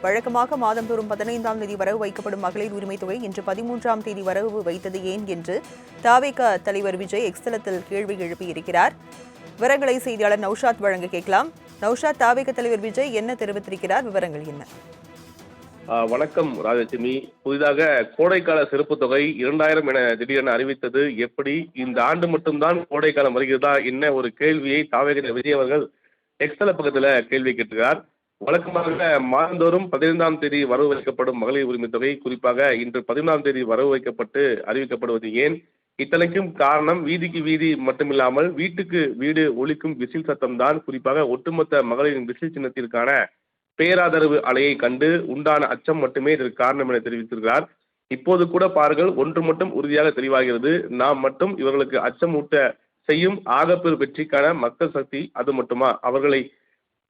வழக்கமாக மாதந்தோறும் 15ஆம் தேதி வரவு வைக்கப்படும் மகளிர் உரிமைத் தொகை இன்று 13ஆம் தேதி வரவு வைத்தது ஏன் என்று தவிக தலைவர் விஜய் எக்ஸ் தளத்தில் கேள்வி எழுப்பியிருக்கிறார். விவரங்களை செய்தியாளர் நௌஷாத் வழங்க கேட்கலாம். நௌஷாத், தவிக தலைவர் விஜய் என்ன தெரிவித்திருக்கிறார்? விவரங்கள் என்ன? வணக்கம் ராஜலட்சுமி. புதிதாக கோடைக்கால சிறப்பு தொகை 2000 என திடீரென அறிவித்தது எப்படி? இந்த ஆண்டு மட்டும்தான் கோடைக்காலம் வருகிறதா என்ன ஒரு கேள்வியை தவிக விஜய் அவர்கள் எக்ஸ்தல பக்கத்துல கேள்வி கேட்டிருக்கிறார். வழக்கமாக மாதந்தோறும் 15ஆம் தேதி வரவு வைக்கப்படும் மகளிர் உரிமை தொகை குறிப்பாக இன்று 11ஆம் தேதி வரவு வைக்கப்பட்டு அறிவிக்கப்படுவது ஏன்? இத்தனைக்கும் காரணம் வீதிக்கு வீதி மட்டுமில்லாமல் வீட்டுக்கு வீடு ஒலிக்கும் விசில் சத்தம் தான். குறிப்பாக ஒட்டுமொத்த மகளிரின் விசில் சின்னத்திற்கான பேராதரவு அலையை கண்டு உண்டான அச்சம் மட்டுமே இதற்கு காரணம் என தெரிவித்திருக்கிறார். இப்போது கூட பாருங்கள், ஒன்று மட்டும் உறுதியாக தெளிவாகிறது. நாம் மட்டும் இவர்களுக்கு அச்சமூட்ட செய்யும் ஆகப்பெரு வெற்றிக்கான மக்கள் சக்தி அது மட்டுமா? அவர்களை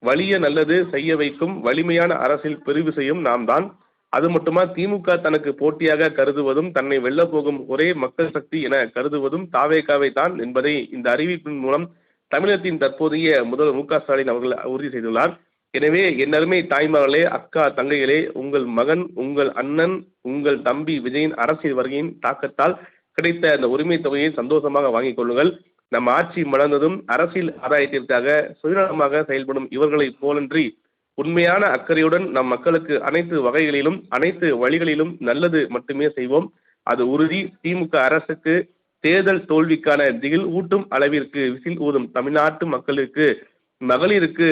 வலிய நல்லது செய்ய வைக்கும் வலிமையான அரசியல் பிரிவு செய்யும் நாம் தான். அது மட்டுமா? திமுக தனக்கு போட்டியாக கருதுவதும் தன்னை வெல்ல போகும் ஒரே மக்கள் சக்தி என கருதுவதும் தாவேகாவை தான் என்பதை இந்த அறிவிப்பின் மூலம் தமிழகத்தின் தற்போதைய முதல்வர் மு.க.ஸ்டாலின் அவர்கள் உறுதி செய்துள்ளார். எனவே என்னருமே தாய்மார்களே, அக்கா தங்கைகளே, உங்கள் மகன், உங்கள் அண்ணன், உங்கள் தம்பி விஜயின் அரசியல் வருகையின் தாக்கத்தால் கிடைத்த அந்த உரிமை தொகையை சந்தோஷமாக வாங்கிக் கொள்ளுங்கள். நம் ஆட்சி மலர்ந்ததும் அரசியல் ஆதாயத்திற்காக சுயநலமாக செயல்படும் இவர்களை போலன்றி உண்மையான அக்கறையுடன் நம் மக்களுக்கு அனைத்து வகைகளிலும் அனைத்து வழிகளிலும் நல்லது மட்டுமே செய்வோம். அது உறுதி. திமுக அரசுக்கு தேர்தல் தோல்விக்கான திகில் ஊட்டும் அளவிற்கு விசில் ஊதும் தமிழ்நாட்டு மக்களுக்கு, மகளிருக்கு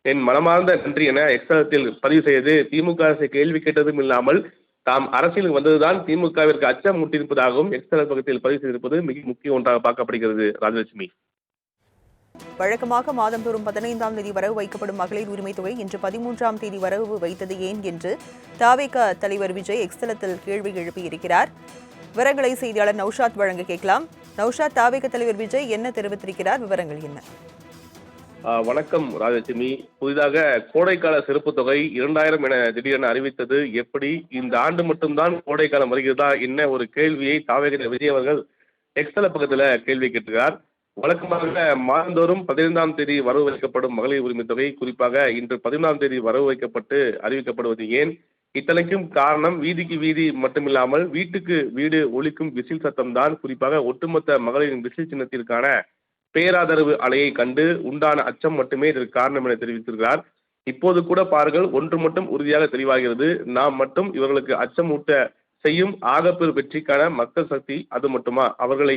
என் மனமார்ந்த நன்றி என எக்ஸலத்தில் பதிவு செய்து திமுக அரசை கேள்வி கேட்டதும் இல்லாமல் தாம் அரசியலுக்கு வந்ததுதான் திமுகவிற்கு அச்சம் முட்டிருப்பதாகவும் எக்ஸல் பக்கத்தில் பதிவு செய்திருப்பது மிக முக்கிய ஒன்றாக பார்க்கப்படுகிறது. ராஜலட்சுமி, வழக்கமாக மாதந்தோறும் 15ஆம் தேதி வரவு வைக்கப்படும் மகளிர் உரிமைத் தொகை இன்று 13ஆம் தேதி வரவு வைத்தது ஏன் என்று தவிக தலைவர் விஜய் எக்ஸ் தளத்தில் கேள்வி எழுப்பியிருக்கிறார். விவரங்களை செய்தியாளர் நௌஷாத் வழங்க கேட்கலாம். நௌஷாத், தவிக தலைவர் விஜய் என்ன தெரிவித்திருக்கிறார்? விவரங்கள் என்ன? வணக்கம் ராஜலட்சுமி. புதிதாக கோடைக்கால சிறப்பு தொகை 2000 என திடீரென அறிவித்தது எப்படி? இந்த ஆண்டு மட்டும்தான் கோடைக்காலம் வருகிறதா என்ன ஒரு கேள்வியை தவிக விஜய் அவர்கள் எக்ஸ்தல பக்கத்துல கேள்வி கேட்டிருக்கிறார். வழக்கமாக மாதந்தோறும் 15ஆம் தேதி வரவு வைக்கப்படும் மகளிர் உரிமை தொகை குறிப்பாக இன்று 11ஆம் தேதி வரவு வைக்கப்பட்டு அறிவிக்கப்படுவது ஏன்? இத்தனைக்கும் காரணம் வீதிக்கு வீதி மட்டுமில்லாமல் வீட்டுக்கு வீடு ஒலிக்கும் விசில் சத்தம் தான். குறிப்பாக ஒட்டுமொத்த மகளிரின் விசில் சின்னத்திற்கான பேராதரவு அலையை கண்டு உண்டான அச்சம் மட்டுமே இதற்கு காரணம் என தெரிவித்திருக்கிறார். இப்போது கூட பாருங்கள், ஒன்று மட்டும் உறுதியாக தெளிவாகிறது. நாம் மட்டும் இவர்களுக்கு அச்சமூட்ட செய்யும் ஆகப்பெரு வெற்றிக்கான மக்கள் சக்தி அது மட்டுமா? அவர்களை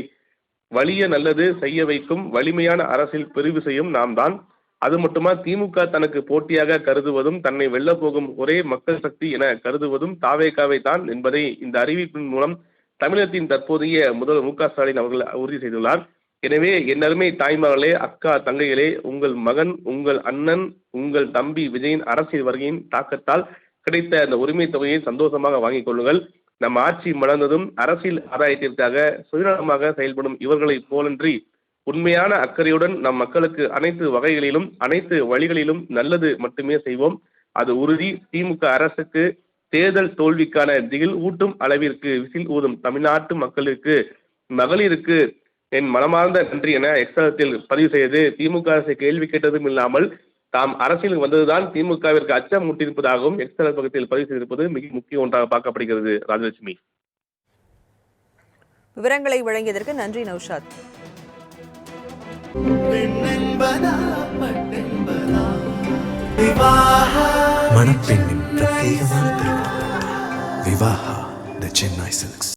வலிய நல்லது செய்ய வைக்கும் வலிமையான அரசியல் பிரிவு செய்யும் நாம் தான். அது மட்டுமா? திமுக தனக்கு போட்டியாக கருதுவதும் தன்னை வெல்ல போகும் ஒரே மக்கள் சக்தி என கருதுவதும் தாவேகாவை தான் என்பதை இந்த அறிவிப்பின் மூலம் தமிழகத்தின் தற்போதைய முதல்வர் மு.க.ஸ்டாலின் அவர்கள் உறுதி செய்துள்ளார். எனவே என்னருமே தாய்மார்களே, அக்கா தங்கைகளே, உங்கள் மகன், உங்கள் அண்ணன், உங்கள் தம்பி விஜயின் அரசியல் வருகையின் தாக்கத்தால் கிடைத்த அந்த உரிமை தொகையை சந்தோஷமாக வாங்கிக் கொள்ளுங்கள். நம் ஆட்சி மலர்ந்ததும் அரசியல் ஆதாயத்திற்காக சுயநலமாக செயல்படும் இவர்களை போலன்றி உண்மையான அக்கறையுடன் நம் மக்களுக்கு அனைத்து வகைகளிலும் அனைத்து வழிகளிலும் நல்லது மட்டுமே செய்வோம். அது உறுதி. திமுக அரசுக்கு தேர்தல் தோல்விக்கான திகில் ஊட்டும் அளவிற்கு விசில் ஊதும் தமிழ்நாட்டு மக்களுக்கு, மகளிருக்கு என் மனமார்ந்த நன்றி என எக்ஸலத்தில் பதிவு செய்து திமுக அரசை கேள்வி கேட்டதும் இல்லாமல் தாம் அரசியலுக்கு வந்ததுதான் திமுகவிற்கு அச்சம் முட்டிருப்பதாகவும் எக்ஸல் பக்கத்தில் பதிவு செய்திருப்பது மிக முக்கிய ஒன்றாக பார்க்கப்படுகிறது. ராஜலட்சுமி, விவரங்களை வழங்கியதற்கு நன்றி நௌஷாத். மணப்பெண்ணின் பிரத்யேகமான திருமணம் விவாஹா தி சென்னை சில்க்ஸ்.